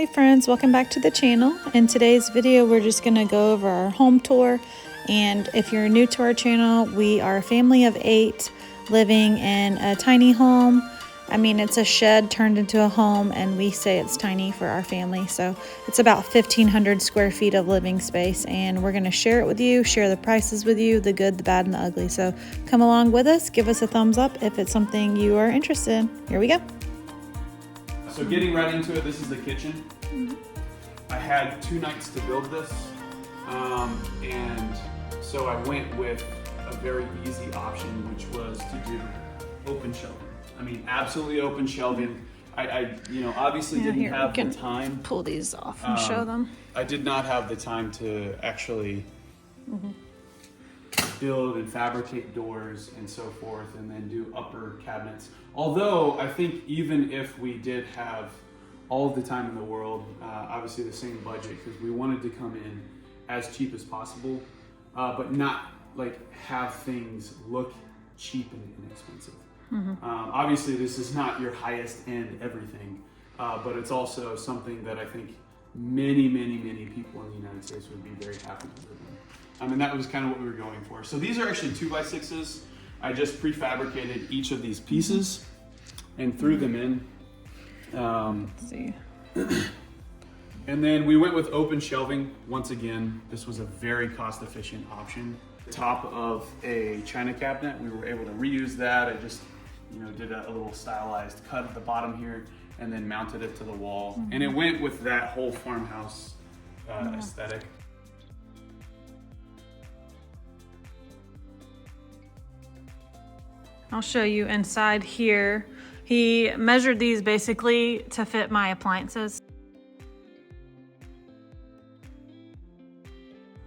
Hey friends, welcome back to the channel. In today's video, we're just going to go over our home tour. And if you're new to our channel, we are a family of 8 living in a tiny home. I mean, it's a shed turned into a home, and we say it's tiny for our family. So it's about 1,500 square feet of living space, and we're going to share it with you, share the prices with you, the good, the bad, and the ugly. So come along with us, give us a thumbs up if it's something you are interested in. Here we go. So getting right into it, this is the kitchen. I had 2 nights to build this, and so I went with a very easy option, which was to do open shelving. I mean, absolutely open shelving. I obviously didn't have the time. Pull these off and show them. I did not have the time to actually build and fabricate doors and so forth, and then do upper cabinets. Although I think even if we did have all of the time in the world, obviously the same budget, because we wanted to come in as cheap as possible, but not like have things look cheap and inexpensive. Obviously this is not your highest end everything, but it's also something that I think many people in the United States would be very happy to live in. And that was kind of what we were going for. So these are actually 2x6s. I just prefabricated each of these pieces and threw them in. Let's see. And then we went with open shelving. Once again, this was a very cost-efficient option. Top of a china cabinet, we were able to reuse that. I just, did a little stylized cut at the bottom here, and then mounted it to the wall. And it went with that whole farmhouse aesthetic. I'll show you inside here. He measured these basically to fit my appliances.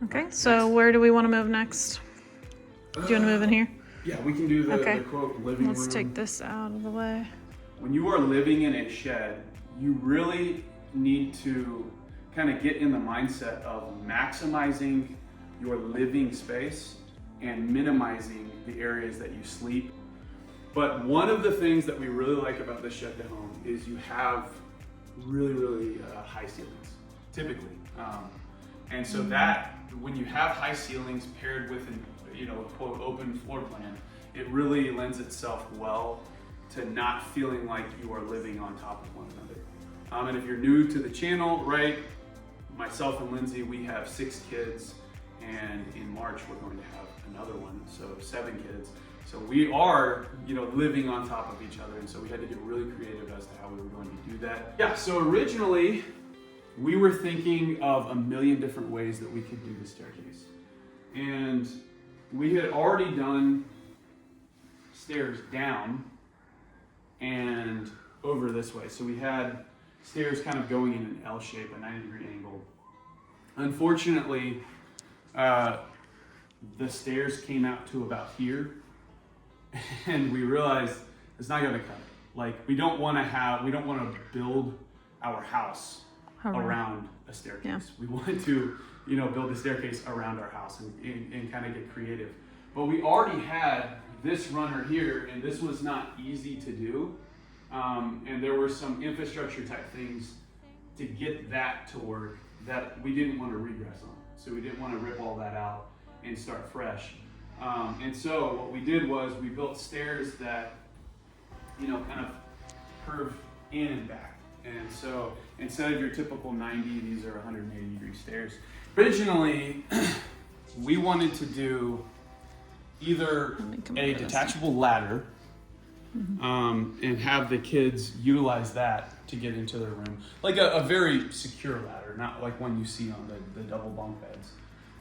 Okay, so where do we want to move next? Do you want to move in here? Yeah, we can do the quote living room. Let's take this out of the way. When you are living in a shed, you really need to kind of get in the mindset of maximizing your living space and minimizing the areas that you sleep. But one of the things that we really like about this shed to home is you have really high ceilings, typically. And so that, when you have high ceilings paired with an, quote, open floor plan, it really lends itself well to not feeling like you are living on top of one another. And if you're new to the channel, right, myself and Lindsay, we have 6 kids, and in March we're going to have another one, so 7 kids. So we are, living on top of each other, and so we had to get really creative as to how we were going to do that. Yeah, so originally we were thinking of a million different ways that we could do the staircase. And we had already done stairs down and over this way. So we had stairs kind of going in an L shape, a 90-degree angle. Unfortunately, the stairs came out to about here, and we realized it's not gonna cut it. Like, we don't wanna build our house around a staircase. Yeah. We wanted to, build a staircase around our house and kind of get creative. But we already had this runner here, and this was not easy to do. And there were some infrastructure type things to get that to work that we didn't want to regress on. So we didn't want to rip all that out and start fresh. And so what we did was we built stairs that, kind of curve in and back. And so instead of your typical 90, these are 180-degree stairs. Originally, we wanted to do either a detachable ladder and have the kids utilize that to get into their room. Like a very secure ladder, not like one you see on the double bunk beds.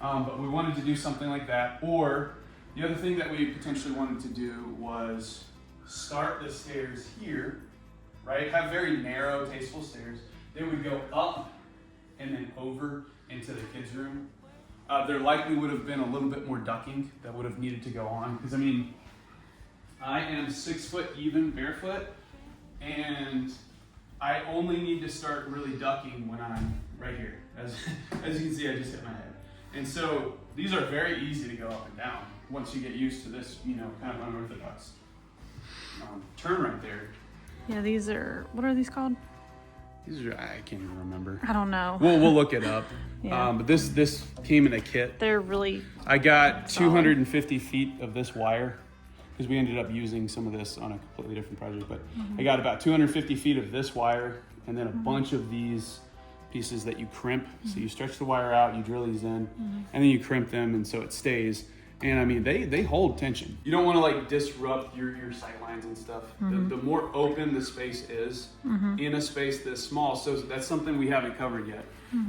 But we wanted to do something like that. Or the other thing that we potentially wanted to do was start the stairs here, right? Have very narrow, tasteful stairs. They would go up and then over into the kids' room. There likely would have been a little bit more ducking that would have needed to go on. Because I am 6 foot even barefoot, and I only need to start really ducking when I'm right here. As you can see, I just hit my head. And so these are very easy to go up and down once you get used to this, kind of unorthodox turn right there. Yeah, these are, what are these called? These are, I can't even remember. I don't know. We'll look it up. Yeah. But this came in a kit. They're really I got solid. 250 feet of this wire because we ended up using some of this on a completely different project. But I got about 250 feet of this wire and then a bunch of these pieces that you crimp. So you stretch the wire out, you drill these in, and then you crimp them, and so it stays. And I mean, they hold tension. You don't want to like disrupt your sight lines and stuff. The more open the space is in a space this small, so that's something we haven't covered yet.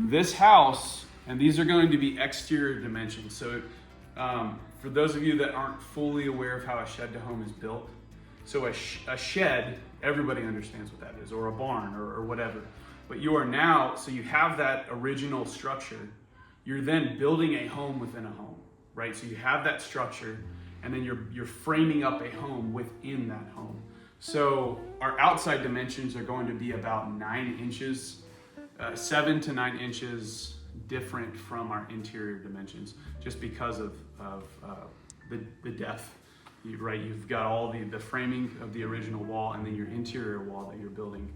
This house, and these are going to be exterior dimensions. So for those of you that aren't fully aware of how a shed to home is built, so a shed, everybody understands what that is, or a barn or whatever. But you are now, so you have that original structure. You're then building a home within a home. Right, so you have that structure, and then you're framing up a home within that home. So our outside dimensions are going to be about 9 inches, 7 to 9 inches different from our interior dimensions, just because of the depth. Right, you've got all the framing of the original wall, and then your interior wall that you're building.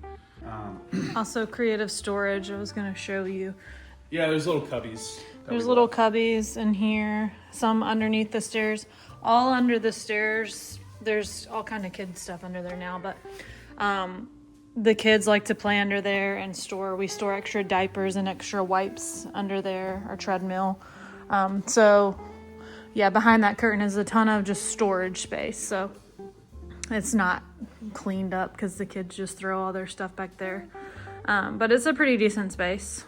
Also, creative storage. I was going to show you. Yeah, there's little cubbies. There's little cubbies in here, some underneath the stairs, all under the stairs. There's all kind of kid stuff under there now, but the kids like to play under there and we store extra diapers and extra wipes under there, our treadmill. So yeah, behind that curtain is a ton of just storage space. So it's not cleaned up because the kids just throw all their stuff back there. But it's a pretty decent space.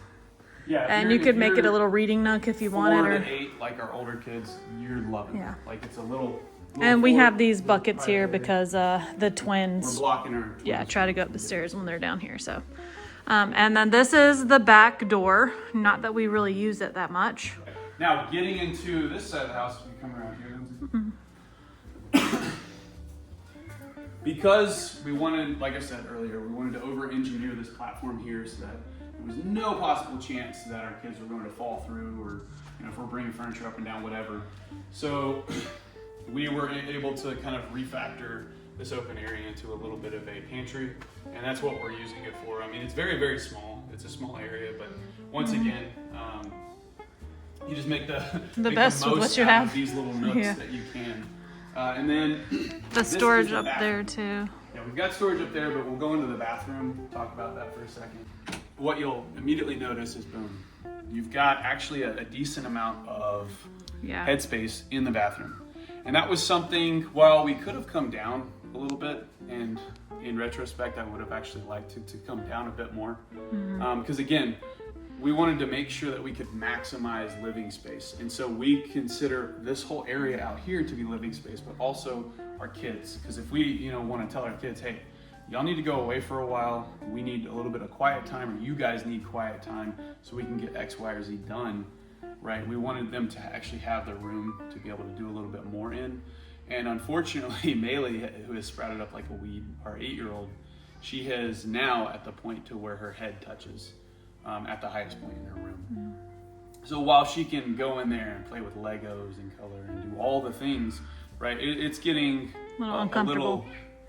Yeah, and you could make it a little reading nook if you wanted. 4 to 8, like our older kids, you're loving it. Like it's a little and we have these buckets here because the twins, we're blocking our twins. Yeah, try to go up the stairs when they're down here. So, and then this is the back door. Not that we really use it that much. Now, getting into this side of the house, we come around here, Lindsay. Because we wanted, like I said earlier, we wanted to over-engineer this platform here so that there was no possible chance that our kids were going to fall through, or if we're bringing furniture up and down, whatever. So we were able to kind of refactor this open area into a little bit of a pantry, and that's what we're using it for. I mean, it's very, very small. It's a small area, but once again, you just make the best most with what you out have. Of these little nooks that you can. And then the storage up there too. Yeah, we've got storage up there, but we'll go into the bathroom, talk about that for a second. What you'll immediately notice is, boom, you've got actually a decent amount of headspace in the bathroom. And that was something, while we could have come down a little bit, and in retrospect, I would have actually liked to come down a bit more. Because again, we wanted to make sure that we could maximize living space. And so we consider this whole area out here to be living space, but also our kids. Because if we want to tell our kids, hey, y'all need to go away for a while, we need a little bit of quiet time, or you guys need quiet time so we can get X, Y, or Z done, right? We wanted them to actually have the room to be able to do a little bit more in. And unfortunately, Maylee, who has sprouted up like a weed, our 8-year-old, she is now at the point to where her head touches at the highest point in her room. So while she can go in there and play with Legos and color and do all the things, right, it's getting a little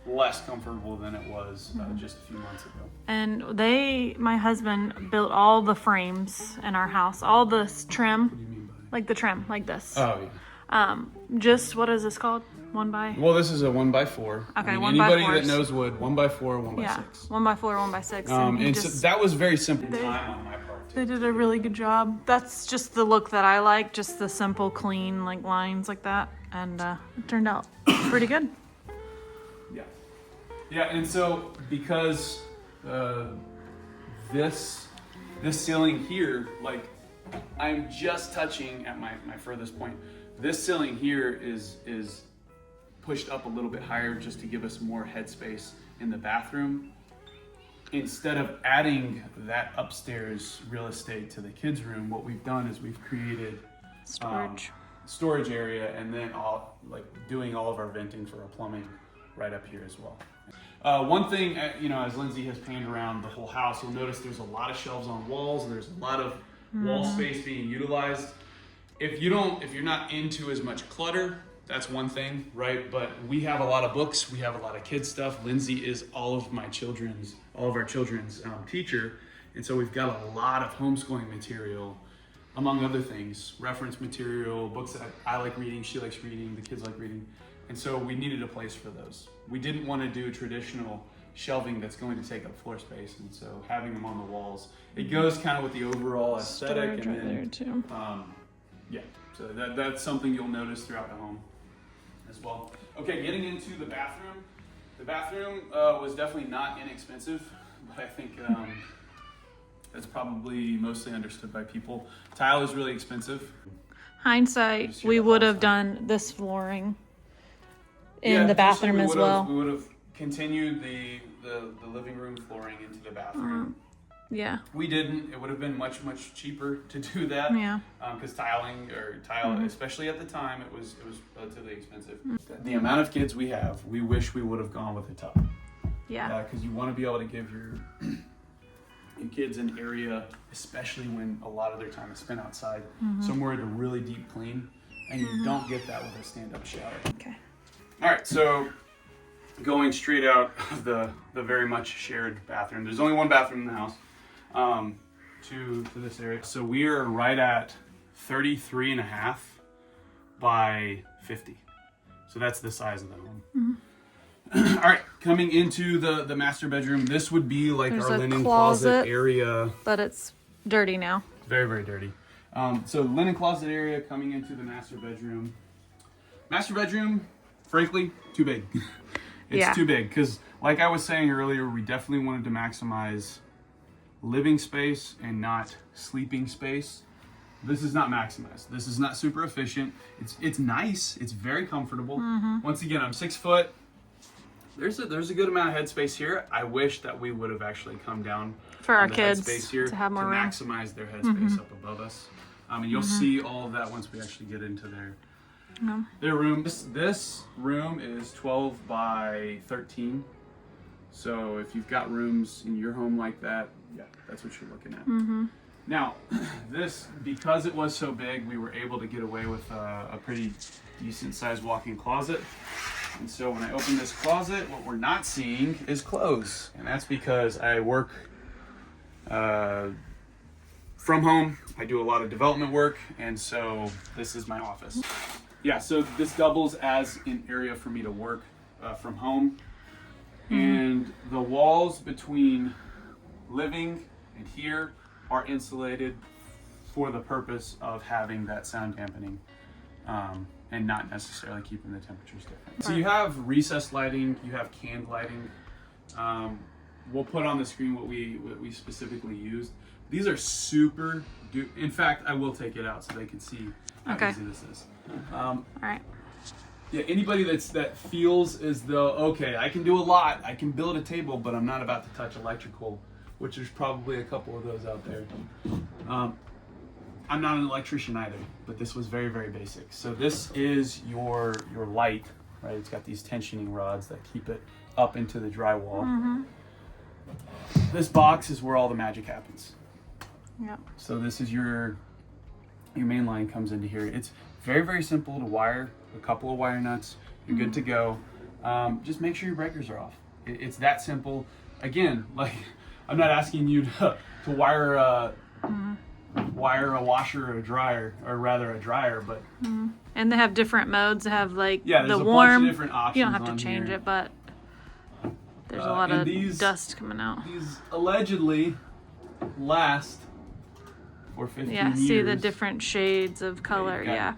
less comfortable than it was just a few months ago. And my husband built all the frames in our house, all the trim. What do you mean by like the trim, like this? Oh, yeah. Just, what is this called? 1x? Well, this is a 1x4. Okay, I mean, 1x4. Anybody that knows wood, 1x4, 1x6. Yeah, 1x4, 1x6. And so that was very simple time on my part. They did a really good job. That's just the look that I like, just the simple, clean, like lines like that. And it turned out pretty good. Yeah. Yeah, and so because this ceiling here, like I'm just touching at my furthest point. This ceiling here is pushed up a little bit higher just to give us more headspace in the bathroom. Instead of adding that upstairs real estate to the kids' room, what we've done is we've created storage area, and then doing all of our venting for our plumbing right up here as well. One thing, as Lindsay has panned around the whole house, you'll notice there's a lot of shelves on walls. There's a lot of wall space being utilized. If you're not into as much clutter, that's one thing, right? But we have a lot of books, we have a lot of kids stuff. Lindsay is all of our children's teacher, and so we've got a lot of homeschooling material, among other things, reference material, books that I like reading, she likes reading, the kids like reading, and so we needed a place for those. We didn't want to do traditional shelving that's going to take up floor space, and so having them on the walls, it goes kind of with the overall aesthetic. Storage and right then, there too. Yeah, so that's something you'll notice throughout the home as well. Okay, getting into the bathroom. The bathroom was definitely not inexpensive, but I think that's probably mostly understood by people. Tile is really expensive. Hindsight, we would have done this flooring in the bathroom as well. We would have continued the living room flooring into the bathroom. Yeah. We didn't. It would have been much cheaper to do that. Yeah. Because tile, especially at the time, it was relatively expensive. The amount of kids we have, we wish we would have gone with a tub. Yeah. Because you want to be able to give your kids an area, especially when a lot of their time is spent outside, somewhere to really deep clean, and you don't get that with a stand-up shower. Okay. All right, so going straight out of the very much shared bathroom. There's only one bathroom in the house. To this area. So we are right at 33.5 by 50. So that's the size of the home. All right, coming into the master bedroom, this would be like There's our a linen closet area. But it's dirty now. Very, very dirty. So linen closet area coming into the master bedroom. Master bedroom, frankly, too big. It's too big because, like I was saying earlier, we definitely wanted to maximize living space and not sleeping space. This is not maximized. This is not super efficient. It's nice. It's very comfortable. Once again, I'm 6 foot. There's a good amount of headspace here. I wish that we would have actually come down for our kids here to have more room. Maximize their headspace up above us. And you'll see all of that once we actually get into their room. This room is 12 by 13. So if you've got rooms in your home like that, yeah, that's what you're looking at. Now, because it was so big, we were able to get away with a pretty decent sized walk-in closet. And so when I open this closet, what we're not seeing is clothes. And that's because I work from home. I do a lot of development work, and so this is my office. Yeah, so this doubles as an area for me to work from home. And the walls between living and here are insulated for the purpose of having that sound dampening and not necessarily keeping the temperatures different. So you have recessed lighting, you have canned lighting. We'll put on the screen what we specifically used. These are super, in fact, I will take it out so they can see how easy this is. All right. Yeah, anybody that feels as though, okay, I can do a lot, I can build a table, but I'm not about to touch electrical, which there's probably a couple of those out there. I'm not an electrician either, but this was very, very basic. So this is your light, right? It's got these tensioning rods that keep it up into the drywall. This box is where all the magic happens. Yep. So this is your main line comes into here. It's very, very simple to wire. A couple of wire nuts, you're good to go. Just make sure your breakers are off. It's that simple. Again, like I'm not asking you to wire a washer or a dryer, or rather a dryer, but and they have different modes. They have like there's the a warm. bunch of different options. You don't have to on change here. it, but there's a lot of dust coming out. These allegedly last for 15 years. See the different shades of color. Got,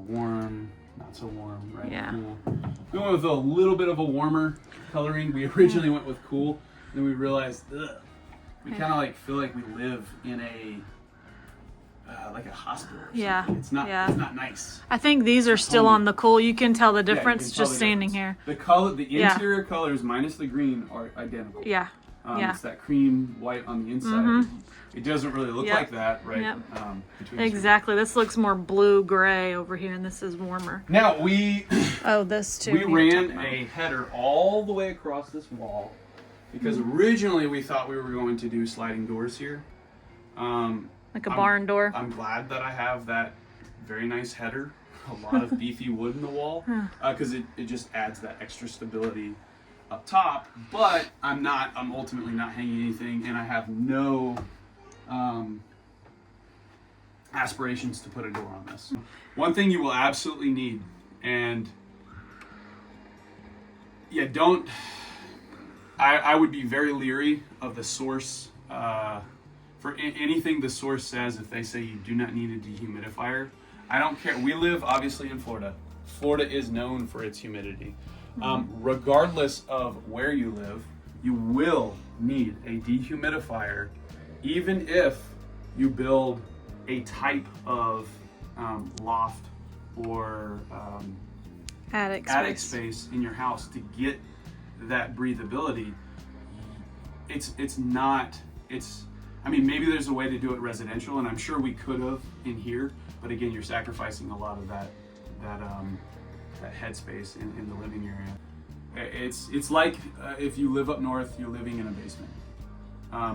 warm, not so warm, right? Yeah. Cool. We went with a little bit of a warmer coloring. We originally went with cool, then we realized, we kind of like feel like we live in a like a hospital. Or something. It's not nice. I think these are still on the cool. You can tell the difference just standing here. The color, the interior colors minus the green are identical. Yeah. It's that cream white on the inside. It doesn't really look like that, right? Yep. Exactly. This looks more blue gray over here, and this is warmer. Now we this too. We ran a header all the way across this wall because originally we thought we were going to do sliding doors here. Like a barn door. I'm glad that I have that very nice header a lot of beefy wood in the wall because it just adds that extra stability up top. But I'm ultimately not hanging anything, and I have no aspirations to put a door on this. One thing you will absolutely need, and yeah, I would be very leery of the source. For anything the source says, if they say you do not need a dehumidifier, I don't care. We live obviously in Florida. Florida is known for its humidity. Regardless of where you live, you will need a dehumidifier, even if you build a type of loft or attic space in your house to get that breathability. I mean, maybe there's a way to do it residential, and I'm sure we could have in here, but again, you're sacrificing a lot of that headspace in the living area. It's like if you live up north, you're living in a basement.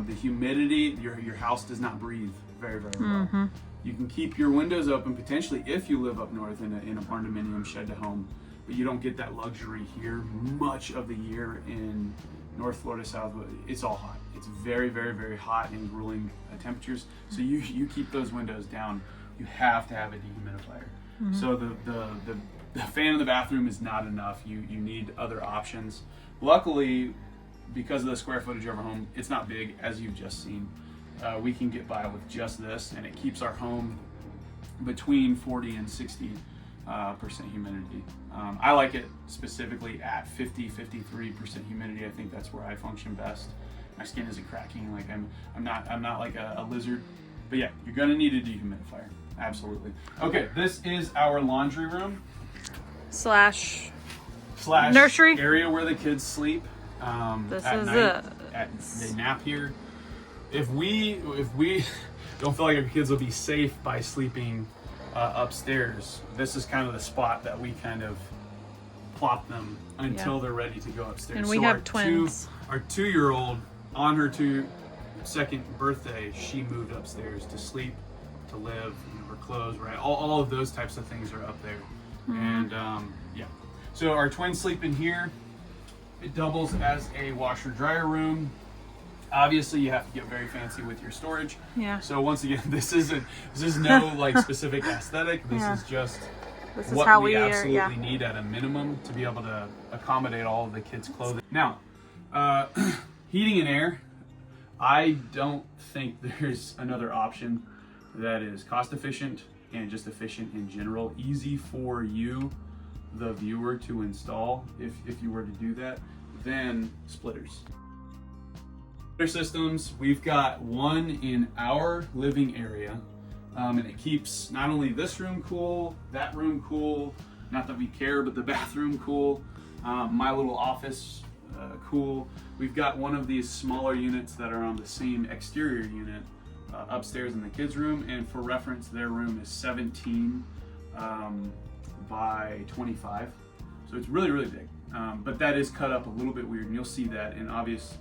The humidity, your house does not breathe very, very well. You can keep your windows open potentially if you live up north in a barn dominium shed to home, but you don't get that luxury here much of the year in North Florida, South. It's all hot. It's very, very, very hot and grueling temperatures. So you keep those windows down. You have to have a dehumidifier. So the fan in the bathroom is not enough. You need other options. Luckily, because of the square footage of our home, it's not big, as you've just seen. We can get by with just this, and it keeps our home between 40 and 60% humidity. I like it specifically at 53% humidity. I think that's where I function best. My skin isn't cracking. Like I'm not like a lizard. But yeah, you're gonna need a dehumidifier. Absolutely. Okay, this is our laundry room slash nursery area where the kids sleep. This at is night, they nap here. If we don't feel like our kids will be safe by sleeping upstairs, this is kind of the spot that we kind of plop them until they're ready to go upstairs. And we have twins. Our 2-year-old, on her second birthday, she moved upstairs to sleep, to live. Her clothes, right? All of those types of things are up there. And yeah, so our twins sleep in here. It doubles as a washer dryer room. Obviously, you have to get very fancy with your storage. Yeah. So once again, this is no like specific aesthetic. This is just what how we we absolutely need at a minimum to be able to accommodate all of the kids' clothing. Now, heating and air. I don't think there's another option that is cost efficient and just efficient in general, easy for you, the viewer, to install if you were to do that, than splitters. Splitter systems, we've got one in our living area, and it keeps not only this room cool, that room cool, not that we care, but the bathroom cool, my little office cool. We've got one of these smaller units that are on the same exterior unit upstairs in the kids' room, and for reference, their room is 17 by 25, so it's really, really big. But that is cut up a little bit weird, and you'll see that in obvious.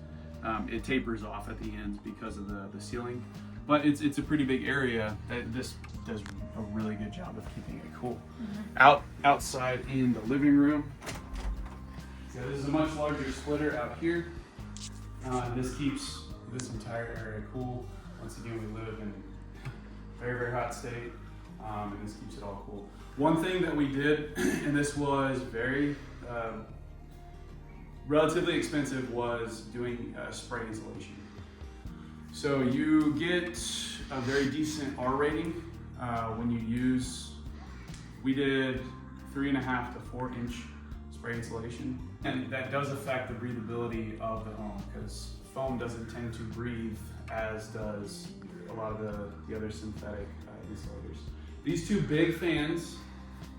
It tapers off at the ends because of the ceiling, but it's a pretty big area. This does a really good job of keeping it cool. Outside in the living room, so this is a much larger splitter out here. This keeps this entire area cool. Once again, we live in a very, very hot state, and this keeps it all cool. One thing that we did, and this was very relatively expensive, was doing spray insulation. So you get a very decent R rating when you use, we did 3.5 to 4 inch spray insulation. And that does affect the breathability of the home because foam doesn't tend to breathe as does a lot of the other synthetic insulators. These two big fans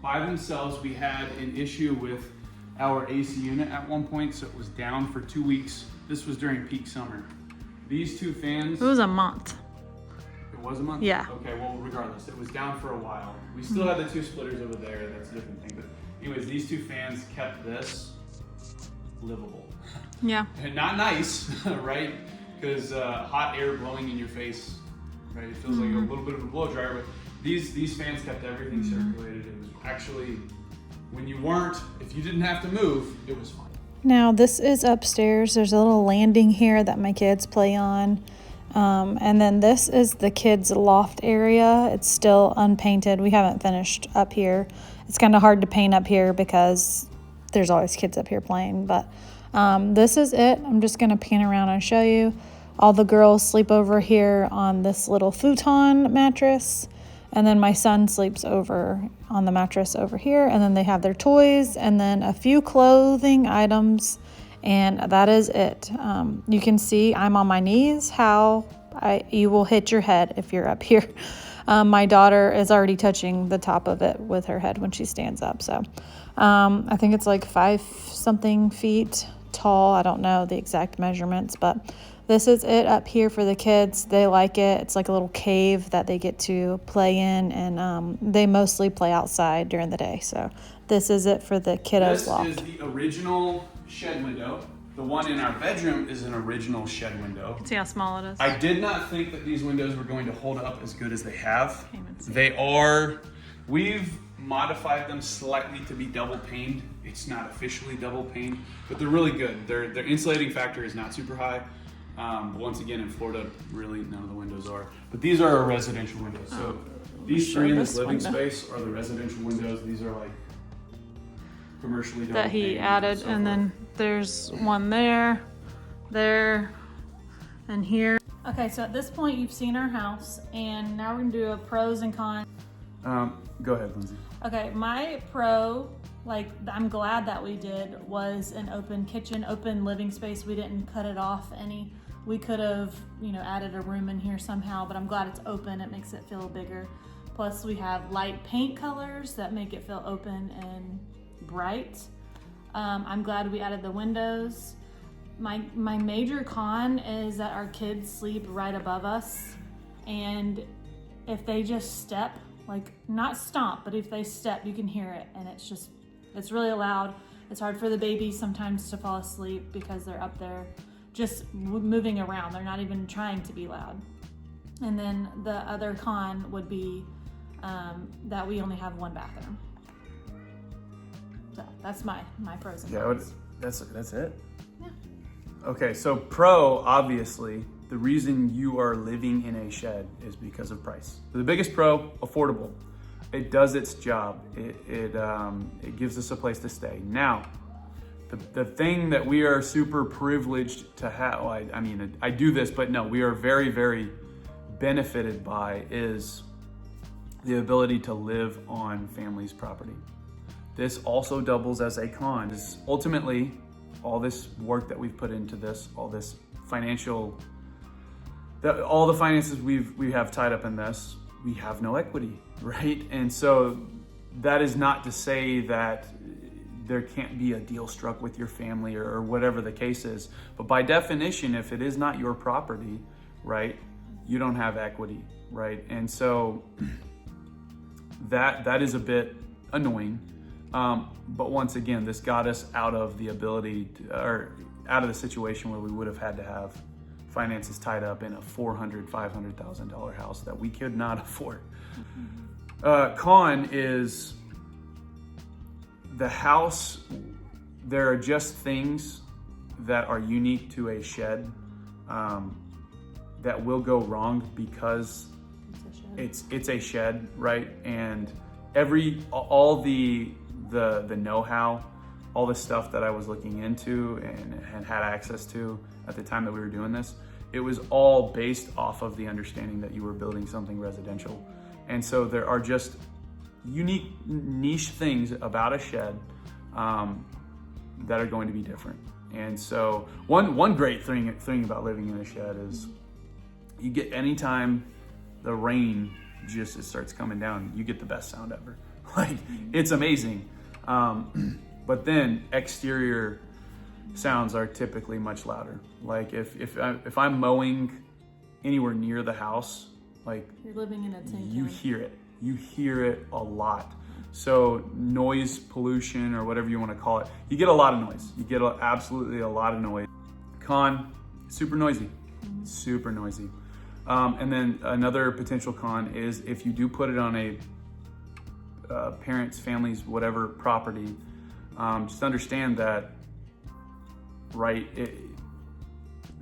by themselves, we had an issue with our AC unit at one point, so it was down for 2 weeks. This was during peak summer. These two fans... It was a month. It was a month? Yeah. Okay, well, regardless, it was down for a while. We still had the two splitters over there, that's a different thing. But anyways, these two fans kept this livable. Yeah. And not nice, right? Because hot air blowing in your face, right? It feels like a little bit of a blow dryer, but these fans kept everything circulated. It was actually, when you weren't, if you didn't have to move, it was fine. Now this is upstairs. There's a little landing here that my kids play on. And then this is the kids' loft area. It's still unpainted. We haven't finished up here. It's kind of hard to paint up here because there's always kids up here playing. But this is it. I'm just going to pan around and show you. All the girls sleep over here on this little futon mattress. And then my son sleeps over on the mattress over here. And then they have their toys and then a few clothing items. And that is it. You can see I'm on my knees, you will hit your head if you're up here. My daughter is already touching the top of it with her head when she stands up. So I think it's like 5-something feet tall. I don't know the exact measurements, but this is it up here for the kids. They like it. It's like a little cave that they get to play in, and they mostly play outside during the day. So this is it for the kiddos loft. This is the original shed window. The one in our bedroom is an original shed window. See how small it is? I did not think that these windows were going to hold up as good as they have. They are, we've modified them slightly to be double paned. It's not officially double paned, but they're really good. Their insulating factor is not super high. Once again, in Florida, really none of the windows are. But these are our residential windows. So these three in this living space are the residential windows. These are like commercially double that he paned added, so and then there's one there, and here. Okay, so at this point you've seen our house, and now we're gonna do a pros and cons. Go ahead, Lindsay. Okay, my pro, like I'm glad that we did, was an open kitchen, open living space. We didn't cut it off any. We could have, added a room in here somehow, but I'm glad it's open. It makes it feel bigger. Plus we have light paint colors that make it feel open and bright. I'm glad we added the windows. My major con is that our kids sleep right above us, and if they just step, like not stomp, but if they step, you can hear it, and it's really loud. It's hard for the babies sometimes to fall asleep because they're up there just moving around. They're not even trying to be loud. And then the other con would be that we only have one bathroom. So that's my pros and cons. That's it? Yeah. Okay, so pro, obviously, the reason you are living in a shed is because of price. So the biggest pro, affordable. It does its job. It gives us a place to stay. Now, the thing that we are super privileged to have, I do this, but no, we are very, very benefited by is the ability to live on family's property. This also doubles as a con. Ultimately, all this work that we've put into this, all this all the finances we have tied up in this, we have no equity, right? And so that is not to say that there can't be a deal struck with your family or whatever the case is. But by definition, if it is not your property, right, you don't have equity, right? And so that is a bit annoying. But once again, this got us out of the out of the situation where we would have had to have finances tied up in a $400,000-$500,000 house that we could not afford. Con is the house. There are just things that are unique to a shed that will go wrong because it's a shed, right? And all the know-how, all the stuff that I was looking into and had access to at the time that we were doing this, it was all based off of the understanding that you were building something residential. And so there are just unique niche things about a shed that are going to be different. And so one great thing about living in a shed is you get, anytime the rain just starts coming down, you get the best sound ever. Like, it's amazing. But then exterior sounds are typically much louder. Like if I'm mowing anywhere near the house, like, you're living in a tin you can. hear it a lot. So noise pollution, or whatever you want to call it, you get a lot of noise. You get absolutely a lot of noise. Con, super noisy, super noisy. And then another potential con is if you do put it on a parents, families, whatever property, just understand that, right,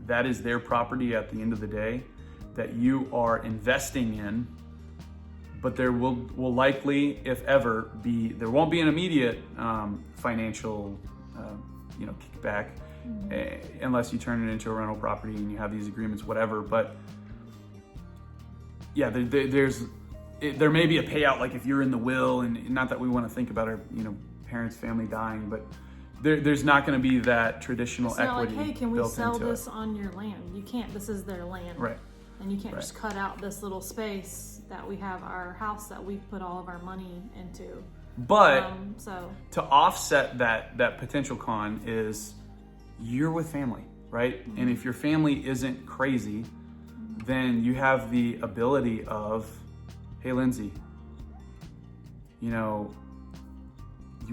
that is their property at the end of the day that you are investing in, but there will likely, if ever, there won't be an immediate financial kickback, unless you turn it into a rental property and you have these agreements, whatever. But yeah, there may be a payout, like if you're in the will, and not that we want to think about our parents, family dying, but there's not going to be that traditional it's equity. Not like, hey, can we sell this it. on your land? You can't. This is their land, right? And you can't just cut out this little space that we have our house that we put all of our money into. But to offset that potential con is you're with family, right? Mm-hmm. And if your family isn't crazy, then you have the ability of, hey, Lindsay, you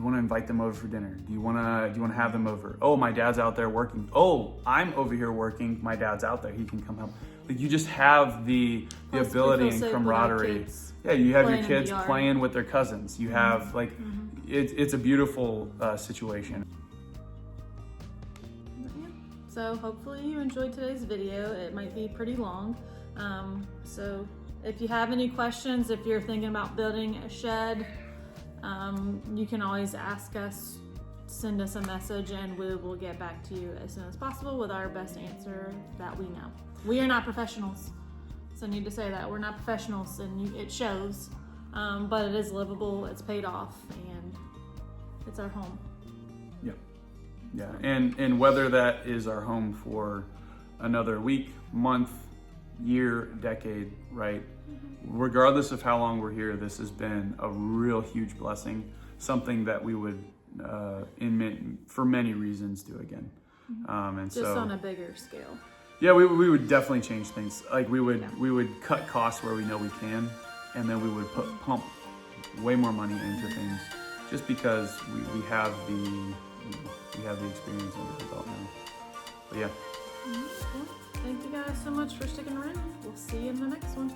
want to invite them over for dinner? Do you want to have them over? Oh, my dad's out there working. Oh, I'm over here working. My dad's out there. He can come help. Like, you just have the ability and camaraderie. Yeah, you have your kids playing with their cousins. You have it's a beautiful situation. So hopefully you enjoyed today's video. It might be pretty long. So if you have any questions, if you're thinking about building a shed, you can always ask us, send us a message, and we will get back to you as soon as possible with our best answer that we know. We are not professionals, so I need to say that. We're not professionals, and it shows, but it is livable, it's paid off, and it's our home. Yeah, and whether that is our home for another week, month, year, decade, right? Regardless of how long we're here, this has been a real huge blessing, something that we would, for many reasons, do again. And just on a bigger scale. Yeah, we would definitely change things. Like we would cut costs where we know we can, and then we would pump way more money into things, just because we have the experience under the belt now. But yeah. Well, thank you guys so much for sticking around. We'll see you in the next one.